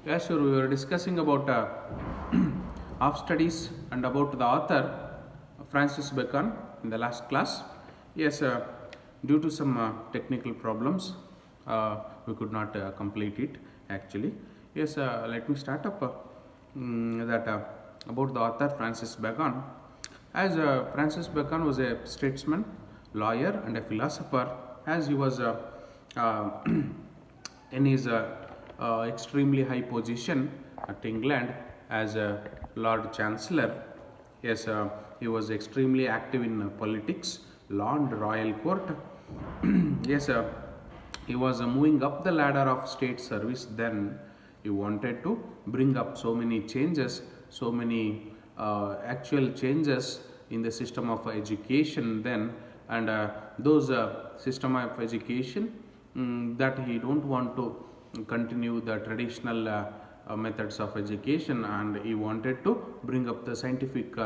Yeah, sure. We were discussing about of studies and about the author Francis Bacon in the last class. Yes, due to some technical problems, we could not complete it actually. Yes, let me start up that about the author Francis Bacon. As Francis Bacon was a statesman, lawyer, and a philosopher, as he was uh, in his extremely high position at England as a Lord Chancellor. Yes, he was extremely active in politics, law, and royal court. Yes, he was moving up the ladder of state service. Then he wanted to bring up so many changes, so many actual changes in the system of education. Then and those system of education that he don't want to continue the traditional methods of education, and he wanted to bring up the scientific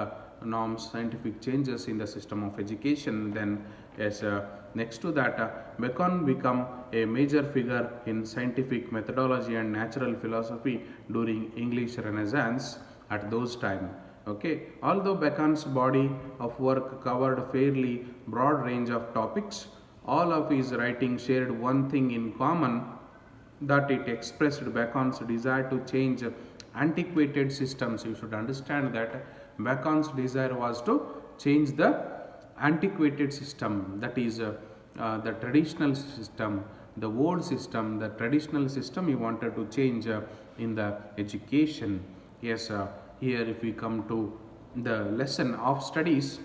norms, scientific changes in the system of education. Then as next to that, Bacon become a major figure in scientific methodology and natural philosophy during English Renaissance at those time. Okay, although Bacon's body of work covered a fairly broad range of topics, all of his writings shared one thing in common, that it expressed Bacon's desire to change antiquated systems. You should understand that Bacon's desire was to change the antiquated system, that is the traditional system, the old system, the traditional system he wanted to change in the education. Yes, here if we come to the lesson of studies,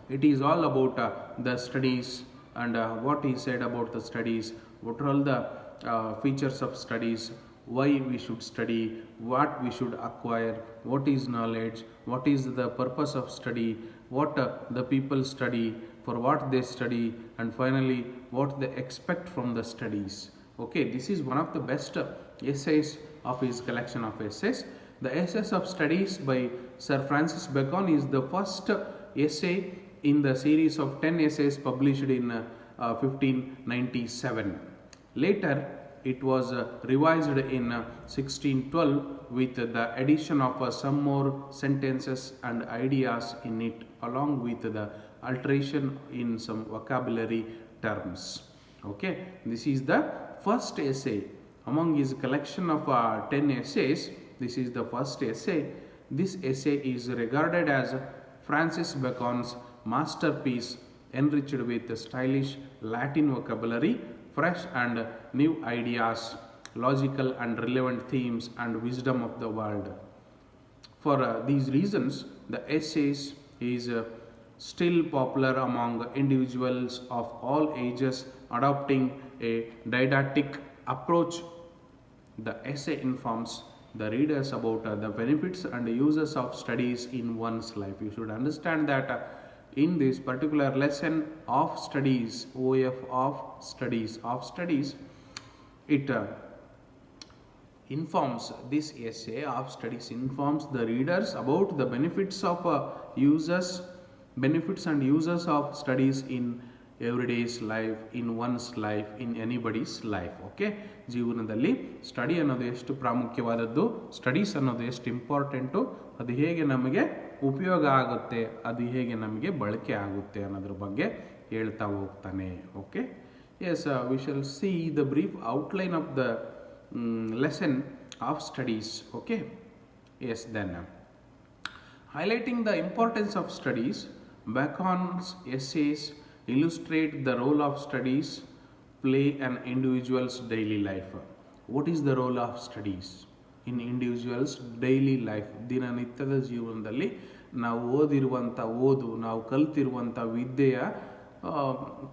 it is all about the studies and what he said about the studies, what are all the features of studies, why we should study, what we should acquire, what is knowledge, what is the purpose of study, what the people study, for what they study, and finally what they expect from the studies. Okay, this is one of the best essays of his collection of essays. The Essays of Studies by Sir Francis Bacon is the first essay in the series of 10 essays published in 1597. Later, it was revised in 1612 with the addition of some more sentences and ideas in it, along with the alteration in some vocabulary terms. Okay, this is the first essay among his collection of 10 essays. This is the first essay. This essay is regarded as Francis Bacon's masterpiece, enriched with stylish Latin vocabulary, fresh and new ideas, logical and relevant themes, and wisdom of the world. For these reasons, the essays is still popular among individuals of all ages adopting a didactic approach. The essay informs the readers about the benefits and uses of studies in one's life. You should understand that in this particular lesson of studies, OF of studies, it informs, this essay of studies informs the readers about the benefits of benefits and uses of studies in everyday's life, in one's life, in anybody's life. Okay, ಜೀವನದಲ್ಲಿ study ಅನ್ನೋದು ಎಷ್ಟು ಪ್ರಾಮುಖ್ಯವಾದದ್ದು, studies ಅನ್ನೋದು ಎಷ್ಟು important, ಅದು ಹೇಗೆ ನಮಗೆ ಉಪಯೋಗ ಆಗುತ್ತೆ, ಅದು ಹೇಗೆ ನಮಗೆ ಬಳಕೆ ಆಗುತ್ತೆ ಅನ್ನೋದ್ರ ಬಗ್ಗೆ ಹೇಳ್ತಾ ಹೋಗ್ತಾನೆ. Okay, yes, we shall see the brief outline of the lesson of studies. Okay, yes, then highlighting the importance of studies, Bacon's essays illustrate the role of studies play an individual's daily life. What is the role of studies in individual's daily life? ದಿನನಿತ್ಯದ ಜೀವನದಲ್ಲಿ ನಾವು ಓದಿರುವಂಥ ನಾವು ಕಲ್ತಿರುವಂಥ ವಿದ್ಯೆಯ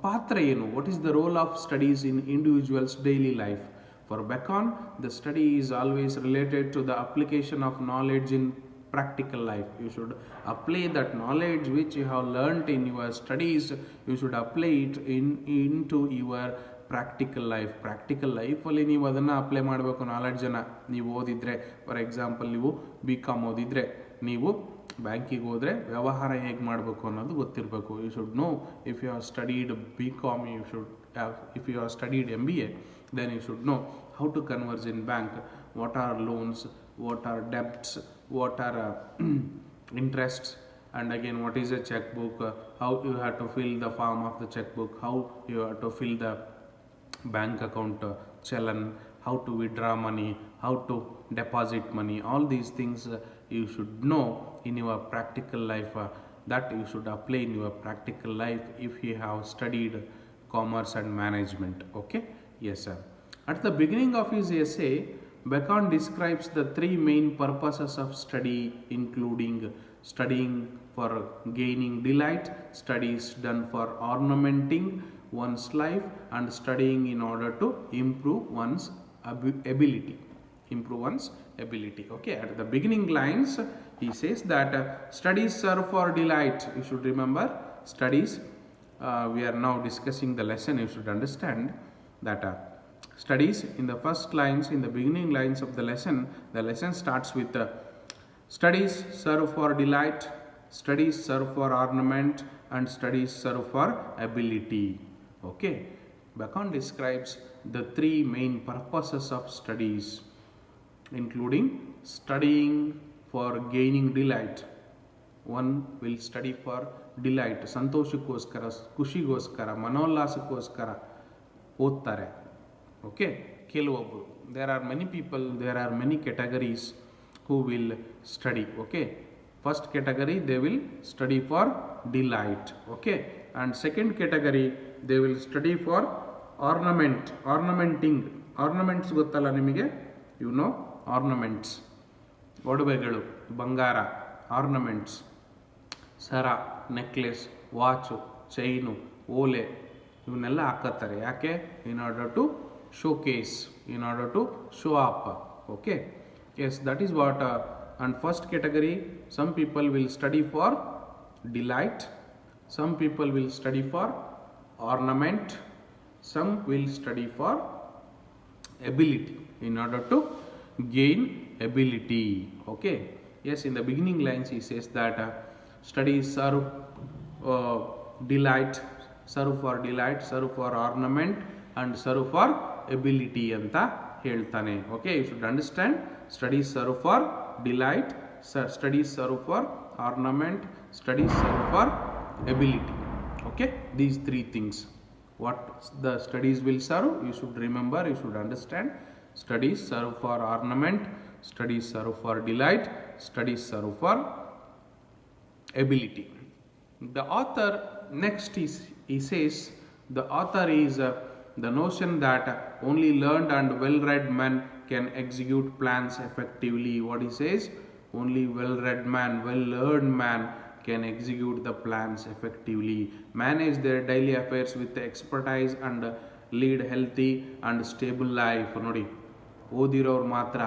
ಪಾತ್ರ ಏನು? What is the role of studies in individual's daily life? For Bacon, the study is always related to the application of knowledge in practical life. You should apply that knowledge which you have learnt in your studies. You should apply it into your practical life. Practical ಲೈಫಲ್ಲಿ ನೀವು ಅದನ್ನು apply ಮಾಡಬೇಕು. ನಾಲೆಡ್ಜನ್ನು ನೀವು ಓದಿದರೆ, for example ನೀವು BCom ಓದಿದರೆ, ನೀವು ಬ್ಯಾಂಕಿಗೆ ಹೋದರೆ ವ್ಯವಹಾರ ಹೇಗೆ ಮಾಡಬೇಕು ಅನ್ನೋದು ಗೊತ್ತಿರಬೇಕು. You should know, if you have studied BCom, you should have, if you have studied MBA, then you should know how to converse in bank, what are loans, what are debts, what are interests, and again what is a checkbook, how you have to fill the form of the checkbook, how you have to fill the bank account challan, how to withdraw money, how to deposit money. All these things you should know in your practical life, that you should apply in your practical life if you have studied commerce and management. Okay, yes sir. At the beginning of his essay, Bacon describes the three main purposes of study, including studying for gaining delight, studies done for ornamenting one's life, and studying in order to improve one's ability. Improve one's ability. Okay, at the beginning lines, he says that studies serve for delight. You should remember studies. We are now discussing the lesson. You should understand that. Studies in the first lines, in the beginning lines of the lesson starts with studies serve for delight, studies serve for ornament, and studies serve for ability. Okay, Bacon describes the three main purposes of studies, including studying for gaining delight. One will study for delight, ಸಂತೋಷಕ್ಕೋಸ್ಕರ, ಖುಷಿಗೋಸ್ಕರ, ಮನೋಲ್ಲಾಸಕ್ಕೋಸ್ಕರ ಓದ್ತಾರೆ. Okay, ಕೆಲವೊಬ್ಬರು, there are many people, there are many categories who will study. Okay, first category they will study for delight. Okay, and second category they will study for ornamenting. Ornaments ಗೊತ್ತಲ್ಲ ನಿಮಗೆ, you know ornaments, ಒಡವೆಗಳು, ಬಂಗಾರ, ornaments, ಸರ, necklace, watch, chain, ಓಲೆ, ಇವನ್ನೆಲ್ಲ ಹಾಕತ್ತಾರೆ. ಯಾಕೆ? in order to showcase, in order to show up. Okay, yes, that is what and first category, some people will study for delight, some people will study for ornament, some will study for ability, in order to gain ability. Okay, yes, in the beginning lines he says that studies serve delight, serve for delight, serve for ornament, and serve for ability ಅಂತ ಹೇಳ್ತಾನೆ. Okay, you should understand studies serve for delight, studies serve for ornament, studies serve for ability. Okay, these three things what the studies will serve, you should remember, you should understand. Studies serve for ornament, studies serve for delight, studies serve for ability. The author next he says the author is the notion that only learned and well-read men can execute plans effectively. What he says, only well-read man, well-learned man can execute the plans effectively, manage their daily affairs with expertise, and lead healthy and stable life. ನೋಡಿ, ಓದಿರೋರು ಮಾತ್ರ,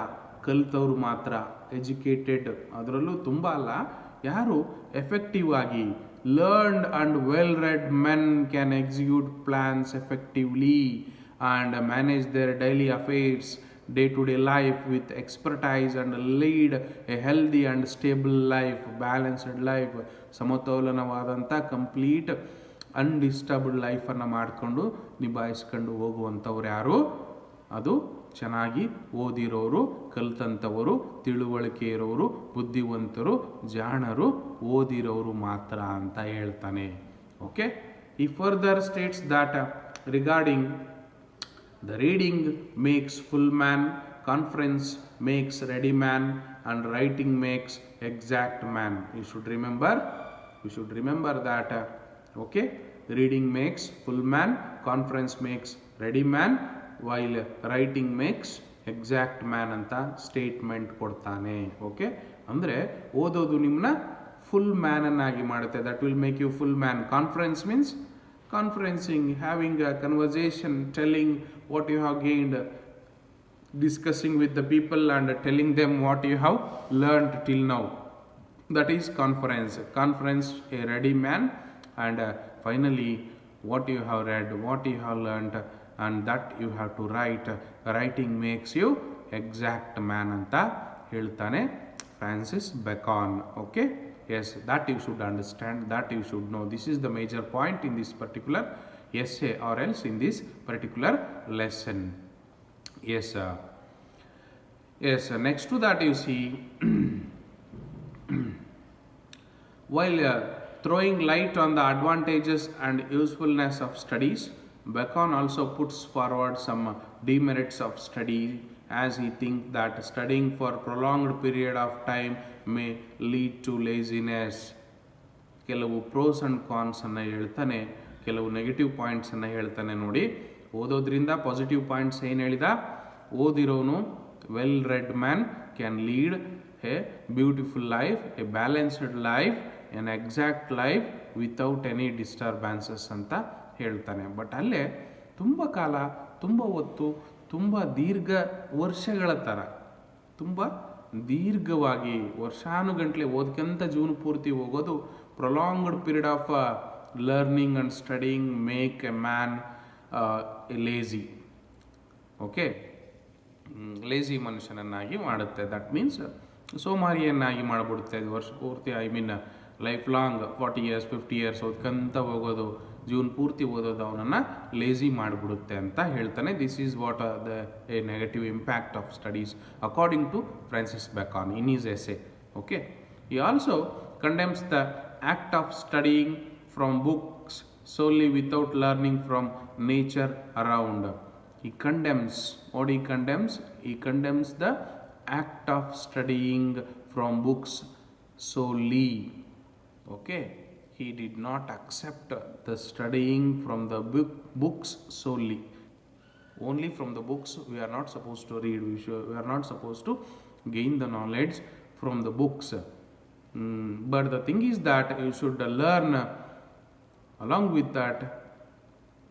ಕಲ್ತವ್ರು ಮಾತ್ರ, educated ಅದರಲ್ಲೂ ತುಂಬ ಅಲ್ಲ, ಯಾರು effective ಆಗಿ learned and well-read men can execute plans effectively and manage their daily affairs, day-to-day life with expertise, and lead a healthy and stable life, balanced life, ಸಮತೋಲನವಾದಂಥ ಕಂಪ್ಲೀಟ್ ಅನ್ಡಿಸ್ಟರ್ಬ್ಡ್ ಲೈಫನ್ನು ಮಾಡಿಕೊಂಡು ನಿಭಾಯಿಸ್ಕೊಂಡು ಹೋಗುವಂಥವ್ರು ಯಾರು? ಅದು ಚೆನ್ನಾಗಿ ಓದಿರೋರು, ಕಲ್ತಂಥವರು, ತಿಳುವಳಿಕೆ ಇರೋರು, ಬುದ್ಧಿವಂತರು, ಜಾಣರು, ಓದಿರೋರು ಮಾತ್ರ ಅಂತ ಹೇಳ್ತಾನೆ. ಓಕೆ, ಈ further States that regarding the reading makes full man, conference makes ready man, and writing makes exact man. You should remember that. Okay, reading makes full man, conference makes ready man, while writing makes exact man ಅಂತ statement ಕೊಡ್ತಾನೆ. Okay, ಅಂದರೆ ಓದೋದು ನಿಮ್ಮನ್ನ full ಮ್ಯಾನನ್ನಾಗಿ ಮಾಡುತ್ತೆ. That will make you full man. Conference means conferencing, having a conversation, telling what you have gained, discussing with the people and telling them what you have learned till now. That is conference. Conference, a ready man, and finally what you have read, what you have learned, and that you have to write. Writing makes you exact man ಅಂತ ಹೇಳ್ತಾನೆ Francis Bacon. Okay, yes, that you should understand, that you should know. This is the major point in this particular essay or else in this particular lesson. Yes, yes. Next to that, you see, while throwing light on the advantages and usefulness of studies, Bacon also puts forward some demerits of study, as he thinks that studying for prolonged period of time may lead to laziness. ಕೆಲವು pros and ಕಾನ್ಸನ್ನು ಹೇಳ್ತಾನೆ, ಕೆಲವು negative ಪಾಯಿಂಟ್ಸನ್ನು ಹೇಳ್ತಾನೆ. ನೋಡಿ, ಓದೋದ್ರಿಂದ positive points ಏನು ಹೇಳಿದ? ಓದಿರೋನು well read man can lead a beautiful life, a balanced life, an exact life without any disturbances ಅಂತ ಹೇಳ್ತಾನೆ. ಬಟ್ ಅಲ್ಲೇ ತುಂಬ ಕಾಲ, ತುಂಬ ಹೊತ್ತು, ತುಂಬ ದೀರ್ಘ ವರ್ಷಗಳ ಥರ, ತುಂಬ ದೀರ್ಘವಾಗಿ ವರ್ಷಾನುಗಂಟ್ಲೆ ಓದ್ಕೊಂತ ಜೀವನ ಪೂರ್ತಿ ಹೋಗೋದು, prolonged period of learning and studying make a man lazy. Okay, lazy ಮನುಷ್ಯನನ್ನಾಗಿ ಮಾಡುತ್ತೆ. ದಟ್ ಮೀನ್ಸ್ ಸೋಮಾರಿಯನ್ನಾಗಿ ಮಾಡಿಬಿಡುತ್ತೆ. ವರ್ಷ ಪೂರ್ತಿ, I mean life long 40 years 50 years ಓದ್ಕೊಂತ ಹೋಗೋದು, ಜೀವನ ಪೂರ್ತಿ ಓದೋದು ಅವನನ್ನು ಲೇಜಿ ಮಾಡಿಬಿಡುತ್ತೆ ಅಂತ ಹೇಳ್ತಾನೆ. This is what the a negative impact of studies according to Francis Bacon in is essay. Okay, he also condemns the act of studying from books solely without learning from nature around. He condemns, what he condemns? He condemns the act of studying from books solely. Okay, he did not accept the studying from the books solely. Only from the books we are not supposed to read. We are not supposed to gain the knowledge from the books. But the thing is that you should learn along with that.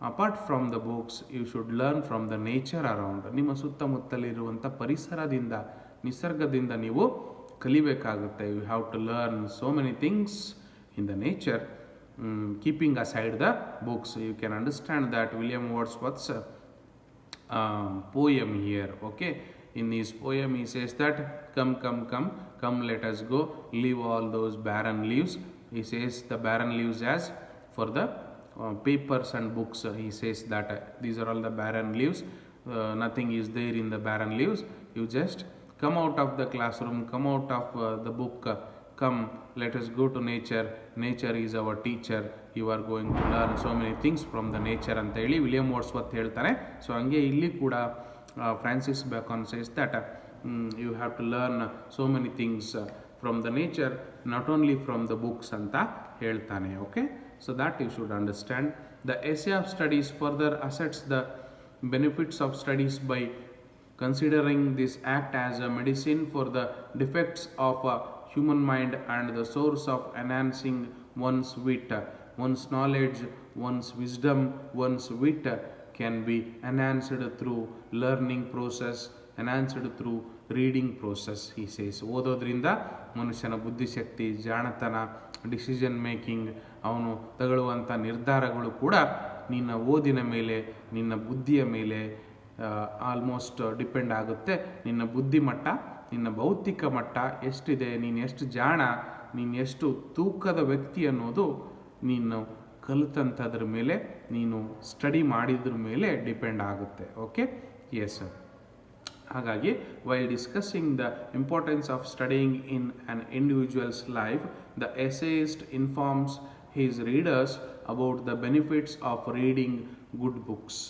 Apart from the books, you should learn from the nature around. ನಿಮ್ಮ ಸುತ್ತಮುತ್ತಲಿರುವಂಥ ಪರಿಸರದಿಂದ, ನಿಸರ್ಗದಿಂದ ನೀವು ಕಲಿಬೇಕಾಗುತ್ತೆ. You have to learn so many things in the nature, keeping aside the books. You can understand that William Wordsworth's poem here. Okay, in his poem he says that come, come, come, come, let us go, leave all those barren leaves. He says the barren leaves as for the papers and books. He says that these are all the barren leaves, nothing is there in the barren leaves. You just come out of the classroom, come out of the book, come, let us go to nature. Nature is our teacher. You are going to learn so many things from the nature ಅಂತ ಹೇಳಿ William Wordsworth ಹೇಳ್ತಾರೆ. So ಹಂಗೆ ಇಲ್ಲಿ ಕೂಡ Francis Bacon says that you have to learn so many things from the nature, not only from the books ಅಂತ ಹೇಳ್ತಾನೆ. Okay, so that you should understand. The essay of studies further asserts the benefits of studies by considering this act as a medicine for the defects of human mind and the source of enhancing one's wit. One's knowledge, one's wisdom, one's wit can be enhanced through learning process, enhanced through reading process. He says, ಓದೋದ್ರಿಂದ ಮನುಷ್ಯನ ಬುದ್ಧಿಶಕ್ತಿ, ಜಾಣತನ, decision making, ಅವನು ತಗೊಳ್ಳುವಂಥ ನಿರ್ಧಾರಗಳು ಕೂಡ ನಿನ್ನ ಓದಿನ ಮೇಲೆ, ನಿನ್ನ ಬುದ್ಧಿಯ ಮೇಲೆ ಆಲ್ಮೋಸ್ಟ್ ಡಿಪೆಂಡ್ ಆಗುತ್ತೆ. ನಿನ್ನ ಬುದ್ಧಿಮಟ್ಟ, ನಿನ್ನ ಭೌತಿಕ ಮಟ್ಟ ಎಷ್ಟಿದೆ, ನೀನು ಎಷ್ಟು ಜಾಣ, ನೀನು ಎಷ್ಟು ತೂಕದ ವ್ಯಕ್ತಿ ಅನ್ನೋದು ನೀನು ಕಲಿತಂಥದ್ರ ಮೇಲೆ, ನೀನು ಸ್ಟಡಿ ಮಾಡಿದ್ರ ಮೇಲೆ ಡಿಪೆಂಡ್ ಆಗುತ್ತೆ. Okay, yes sir. ಹಾಗಾಗಿ while discussing the importance of studying in an individual's life, the essayist informs his readers about the benefits of reading good books.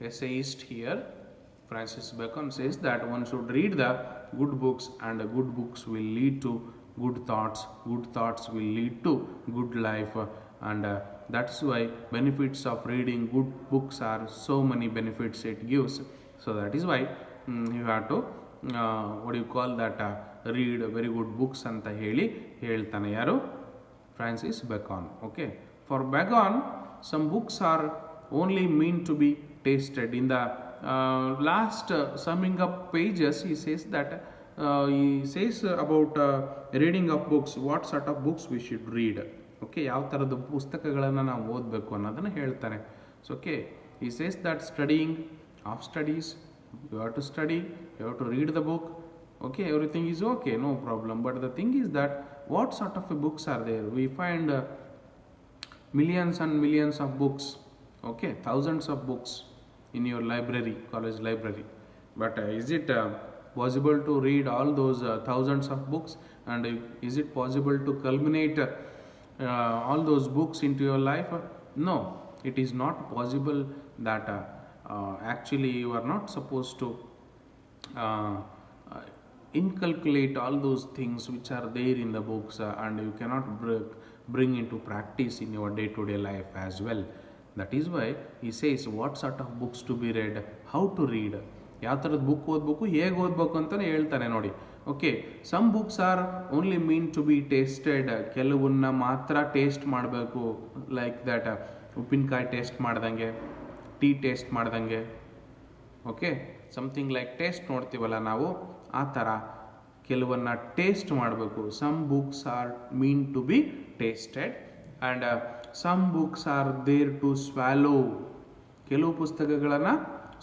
Essayist here, Francis Bacon, says that one should read the good books, and the good books will lead to good thoughts. Good thoughts will lead to good life, and that's why benefits of reading good books are so many benefits it gives. So that is why you have to what do you call that, read very good books anta ಹೇಳ್ತಾನೆ. ಯಾರು? Francis Bacon. Okay, for Bacon some books are only meant to be tasted. In the last summing up pages, he says that he says about reading of books, what sort of books we should read. Okay, ಯಾವ ಥರದ ಪುಸ್ತಕಗಳನ್ನು ನಾವು ಓದಬೇಕು ಅನ್ನೋದನ್ನು ಹೇಳ್ತಾನೆ. So okay, he says that studying of studies, you have to study, you have to read the book. Okay, everything is okay, no problem. But the thing is that what sort of books are there? We find millions and millions of books. Okay, thousands of books. in your library, college library. But is it possible to read all those thousands of books, and is it possible to culminate all those books into your life? No, it is not possible. That actually you are not supposed to uh, uh, inculcate all those things which are there in the books, and you cannot bring into practice in your day to day life as well. That is why he says what sort of books to be read, how to read, ಯಾವ ಥರದ book ಓದಬೇಕು, ಹೇಗೆ ಓದಬೇಕು ಅಂತಲೇ ಹೇಳ್ತಾನೆ ನೋಡಿ. Okay, some books are only mean to be tasted, ಕೆಲವನ್ನ ಮಾತ್ರ ಟೇಸ್ಟ್ ಮಾಡಬೇಕು. ಲೈಕ್ ದ್ಯಾಟ್ ಉಪ್ಪಿನಕಾಯಿ ಟೇಸ್ಟ್ ಮಾಡ್ದಂಗೆ, ಟೀ ಟೇಸ್ಟ್ ಮಾಡ್ದಂಗೆ. ಓಕೆ, ಸಮಥಿಂಗ್ ಲೈಕ್ ಟೇಸ್ಟ್ ನೋಡ್ತೀವಲ್ಲ ನಾವು, ಆ ಥರ ಕೆಲವನ್ನ ಟೇಸ್ಟ್ ಮಾಡಬೇಕು. Some books are mean to be tasted and some books are there to swallow. ಕೆಲವು ಪುಸ್ತಕಗಳನ್ನು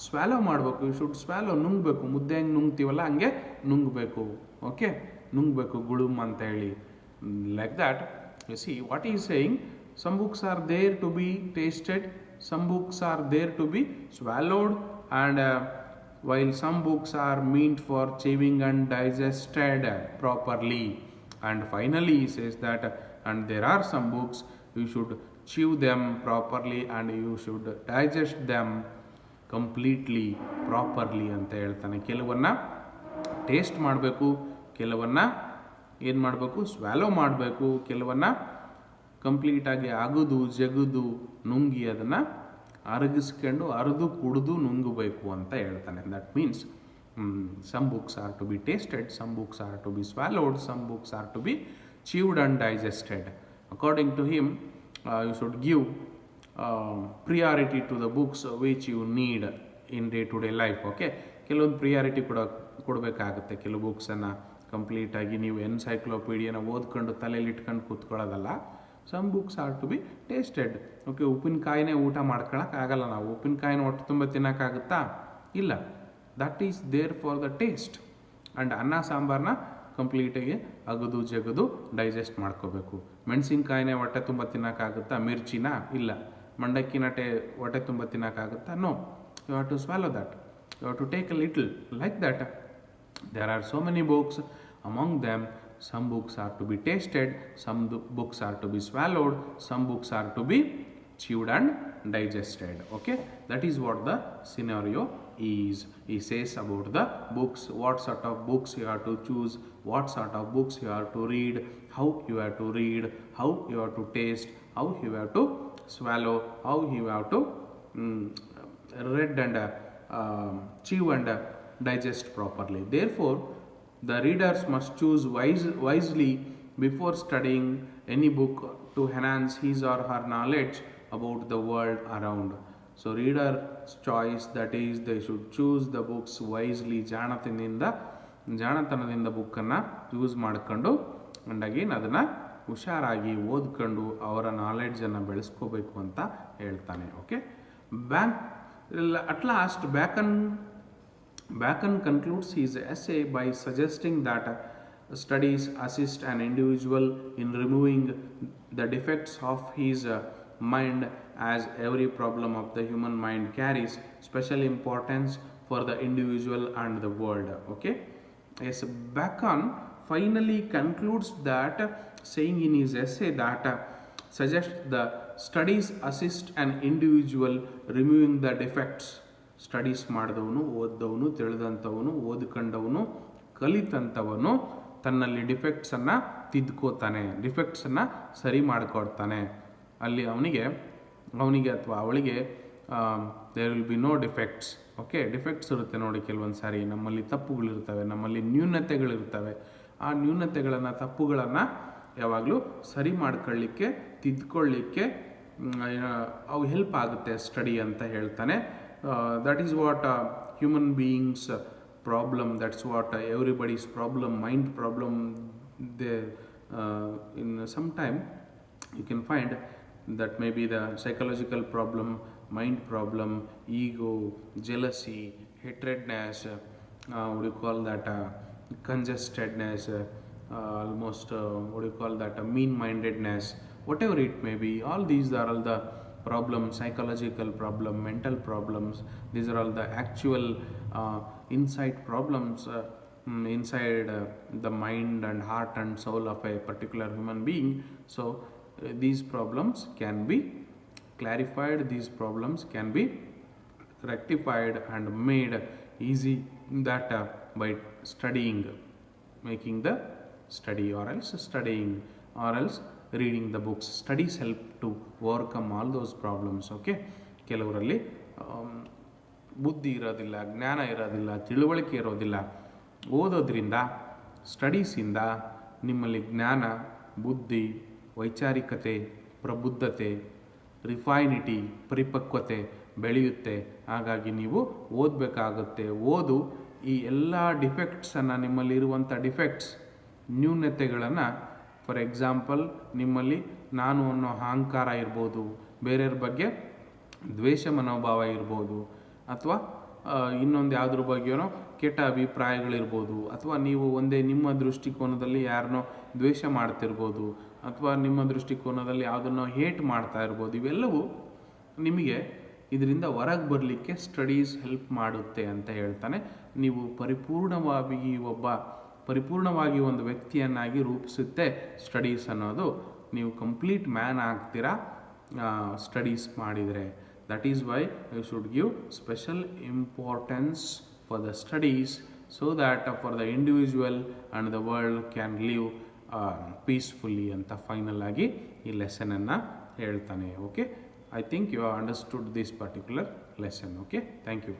ಸ್ವ್ಯಾಲೋ ಮಾಡಬೇಕು. ಯು ಶುಡ್ ಸ್ವ್ಯಾಲೋ, ನುಂಗಬೇಕು. ಮುದ್ದೆ ಹೆಂಗೆ ನುಂಗ್ತೀವಲ್ಲ ಹಂಗೆ ನುಂಗಬೇಕು. ಓಕೆ, ನುಂಗಬೇಕು ಗುಳುಮ್ ಅಂತ ಹೇಳಿ. Like that you see what is saying. Some books are there to be tasted, some books are there to be swallowed, and while some books are meant for chewing and digested properly. And finally he says that, and there are some books you should chew them properly and you should digest them completely properly ಅಂತ ಹೇಳ್ತಾನೆ. ಕೆಲವನ್ನ taste ಮಾಡಬೇಕು, ಕೆಲವನ್ನ ಏನು ಮಾಡಬೇಕು, swallow ಮಾಡಬೇಕು, ಕೆಲವನ್ನ ಕಂಪ್ಲೀಟಾಗಿ ಅಗದು ಜಗದು ನುಂಗಿ ಅದನ್ನು ಅರಗಿಸ್ಕೊಂಡು ಅರೆದು ಕುಡಿದು ನುಂಗಬೇಕು ಅಂತ ಹೇಳ್ತಾನೆ. That means some books are to be tasted, some books are to be swallowed, some books are to be chewed and digested. According to him you should give priority to the books which you need in day to day life. Okay, ಕೆಲವೊಂದು priority ಕೊಡಬೇಕಾಗುತ್ತೆ. ಕೆಲವು ಬುಕ್ಸನ್ನು ಕಂಪ್ಲೀಟಾಗಿ ನೀವು ಎನ್ಸೈಕ್ಲೋಪೀಡಿಯನ ಓದ್ಕೊಂಡು ತಲೆಯಲ್ಲಿ ಇಟ್ಕೊಂಡು ಕೂತ್ಕೊಳ್ಳೋದಲ್ಲ. Some books are to be tasted. Okay, ಉಪ್ಪಿನಕಾಯಿನೇ ಊಟ ಮಾಡ್ಕೊಳಕ್ಕಾಗಲ್ಲ ನಾವು. ಉಪ್ಪಿನಕಾಯಿನ ಹೊಟ್ಟೆ ತುಂಬ ತಿನ್ನೋಕ್ಕಾಗುತ್ತಾ? ಇಲ್ಲ. That is there for the taste. And ಅನ್ನ ಸಾಂಬಾರನ್ನ ಕಂಪ್ಲೀಟಾಗಿ ಅಗದು ಜಗದು ಡೈಜೆಸ್ಟ್ ಮಾಡ್ಕೋಬೇಕು. ಮೆಣಸಿನ್ಕಾಯಿನೇ ಹೊಟ್ಟೆ ತುಂಬ ತಿನ್ನೋಕ್ಕಾಗುತ್ತಾ? ಮಿರ್ಚಿನ? ಇಲ್ಲ. ಮಂಡಕ್ಕಿನ ಹೊಟ್ಟೆ ತುಂಬ ತಿನ್ನೋಕ್ಕಾಗುತ್ತಾ? No. You have to swallow that. You have to take a little like that. There are so many books. Among them some books are to be tasted, some books are to be swallowed, some books are to be chewed and digested. Okay, that is what the scenario is. He says about the books, what sort of books you have to choose, what sort of books you have to read, how you have to read, how you have to taste, how you have to swallow, how you have to read and chew and digest properly. Therefore the readers must choose wisely before studying any book to enhance his or her knowledge about the world around. So reader's choice, that is they should choose the books wisely. ಜಾಣತನದಿಂದ ಬುಕ್ಕನ್ನು use ಮಾಡ್ಕೊಂಡು and again ಅದನ್ನು ಹುಷಾರಾಗಿ ಓದ್ಕೊಂಡು ಅವರ ನಾಲೆಡ್ಜನ್ನು ಬೆಳೆಸ್ಕೋಬೇಕು ಅಂತ ಹೇಳ್ತಾನೆ. Okay, at last Bacon concludes his essay by suggesting that studies assist an individual in removing the defects of his mind, as every problem of the human mind carries special importance for the individual and the world. Okay, yes, Bacon finally concludes that, saying in his essay that suggests the studies assist an individual removing the defects. Studies ಮಾಡಿದವನು, ಓದ್ದವನು, ತಿಳಿದಂಥವನು, ಓದ್ಕೊಂಡವನು, ಕಲಿತಂಥವನು ತನ್ನಲ್ಲಿ ಡಿಫೆಕ್ಟ್ಸನ್ನು ತಿದ್ಕೋತಾನೆ, ಡಿಫೆಕ್ಟ್ಸನ್ನು ಸರಿ ಮಾಡಿಕೊಡ್ತಾನೆ. ಅಲ್ಲಿ ಅವನಿಗೆ ಅಥವಾ ಅವಳಿಗೆ there will be no defects. Okay, defects ಇರುತ್ತೆ ನೋಡಿ. ಕೆಲವೊಂದು ಸಾರಿ ನಮ್ಮಲ್ಲಿ ತಪ್ಪುಗಳಿರ್ತವೆ, ನಮ್ಮಲ್ಲಿ ನ್ಯೂನತೆಗಳಿರ್ತವೆ. ಆ ನ್ಯೂನತೆಗಳನ್ನು, ತಪ್ಪುಗಳನ್ನು ಯಾವಾಗಲೂ ಸರಿ ಮಾಡ್ಕೊಳ್ಳಿಕ್ಕೆ, ತಿದ್ಕೊಳ್ಳಿಕ್ಕೆ ಅವು ಹೆಲ್ಪ್ ಆಗುತ್ತೆ ಸ್ಟಡಿ ಅಂತ ಹೇಳ್ತಾನೆ. That is what human beings problem, that's what everybody's problem, mind problem. They in some time you can find that maybe the psychological problem, mind problem, ego, jealousy, hatredness, what do you call that, congested,ness, almost what do you call that, mean mindedness, whatever it may be. All these are all the problem, psychological problem, mental problems. These are all the actual inside problems inside the mind and heart and soul of a particular human being. So these problems can be clarified, these problems can be rectified and made easy that by studying, making the study, or else studying, or else reading the books. Studies help to overcome all those problems. Okay, ಕೆಲವರಲ್ಲಿ ಬುದ್ಧಿ ಇರೋದಿಲ್ಲ, ಜ್ಞಾನ ಇರೋದಿಲ್ಲ, ತಿಳುವಳಿಕೆ ಇರೋದಿಲ್ಲ. ಓದೋದ್ರಿಂದ, ಸ್ಟಡೀಸಿಂದ ನಿಮ್ಮಲ್ಲಿ ಜ್ಞಾನ, ಬುದ್ಧಿ, ವೈಚಾರಿಕತೆ, ಪ್ರಬುದ್ಧತೆ, ರಿಫೈನಿಟಿ, ಪರಿಪಕ್ವತೆ ಬೆಳೆಯುತ್ತೆ. ಹಾಗಾಗಿ ನೀವು ಓದಬೇಕಾಗುತ್ತೆ. ಓದು ಈ ಎಲ್ಲ ಡಿಫೆಕ್ಟ್ಸನ್ನು, ನಿಮ್ಮಲ್ಲಿರುವಂಥ ಡಿಫೆಕ್ಟ್ಸ್, ನ್ಯೂನತೆಗಳನ್ನು, ಫಾರ್ ಎಕ್ಸಾಂಪಲ್ ನಿಮ್ಮಲ್ಲಿ ನಾನು ಅನ್ನೋ ಅಹಂಕಾರ ಇರ್ಬೋದು, ಬೇರೆಯವ್ರ ಬಗ್ಗೆ ದ್ವೇಷ ಮನೋಭಾವ ಇರ್ಬೋದು, ಅಥವಾ ಇನ್ನೊಂದು ಯಾವುದ್ರ ಬಗ್ಗೆನೋ ಕೆಟ್ಟ ಅಭಿಪ್ರಾಯಗಳಿರ್ಬೋದು, ಅಥವಾ ನೀವು ಒಂದೇ ನಿಮ್ಮ ದೃಷ್ಟಿಕೋನದಲ್ಲಿ ಯಾರನ್ನೋ ದ್ವೇಷ ಮಾಡ್ತಿರ್ಬೋದು, ಅಥವಾ ನಿಮ್ಮ ದೃಷ್ಟಿಕೋನದಲ್ಲಿ ಯಾವುದನ್ನೋ ಹೇಟ್ ಮಾಡ್ತಾ ಇರ್ಬೋದು. ಇವೆಲ್ಲವೂ ನಿಮಗೆ ಇದರಿಂದ ಹೊರಗೆ ಬರಲಿಕ್ಕೆ ಸ್ಟಡೀಸ್ ಹೆಲ್ಪ್ ಮಾಡುತ್ತೆ ಅಂತ ಹೇಳ್ತಾನೆ. ನೀವು ಪರಿಪೂರ್ಣವಾಗಿ ಒಂದು ವ್ಯಕ್ತಿಯನ್ನಾಗಿ ರೂಪಿಸುತ್ತೆ ಸ್ಟಡೀಸ್ ಅನ್ನೋದು. ನೀವು ಕಂಪ್ಲೀಟ್ ಮ್ಯಾನ್ ಆಗ್ತೀರಾ ಸ್ಟಡೀಸ್ ಮಾಡಿದರೆ. That is why you should give special importance for the studies, so that for the individual and the world can live peacefully ಅಂತ ಫೈನಲ್ ಆಗಿ ಈ ಲೆಸನನ್ನು ಹೇಳ್ತಾನೆ. Okay, I think you have understood this particular lesson. Okay, thank you.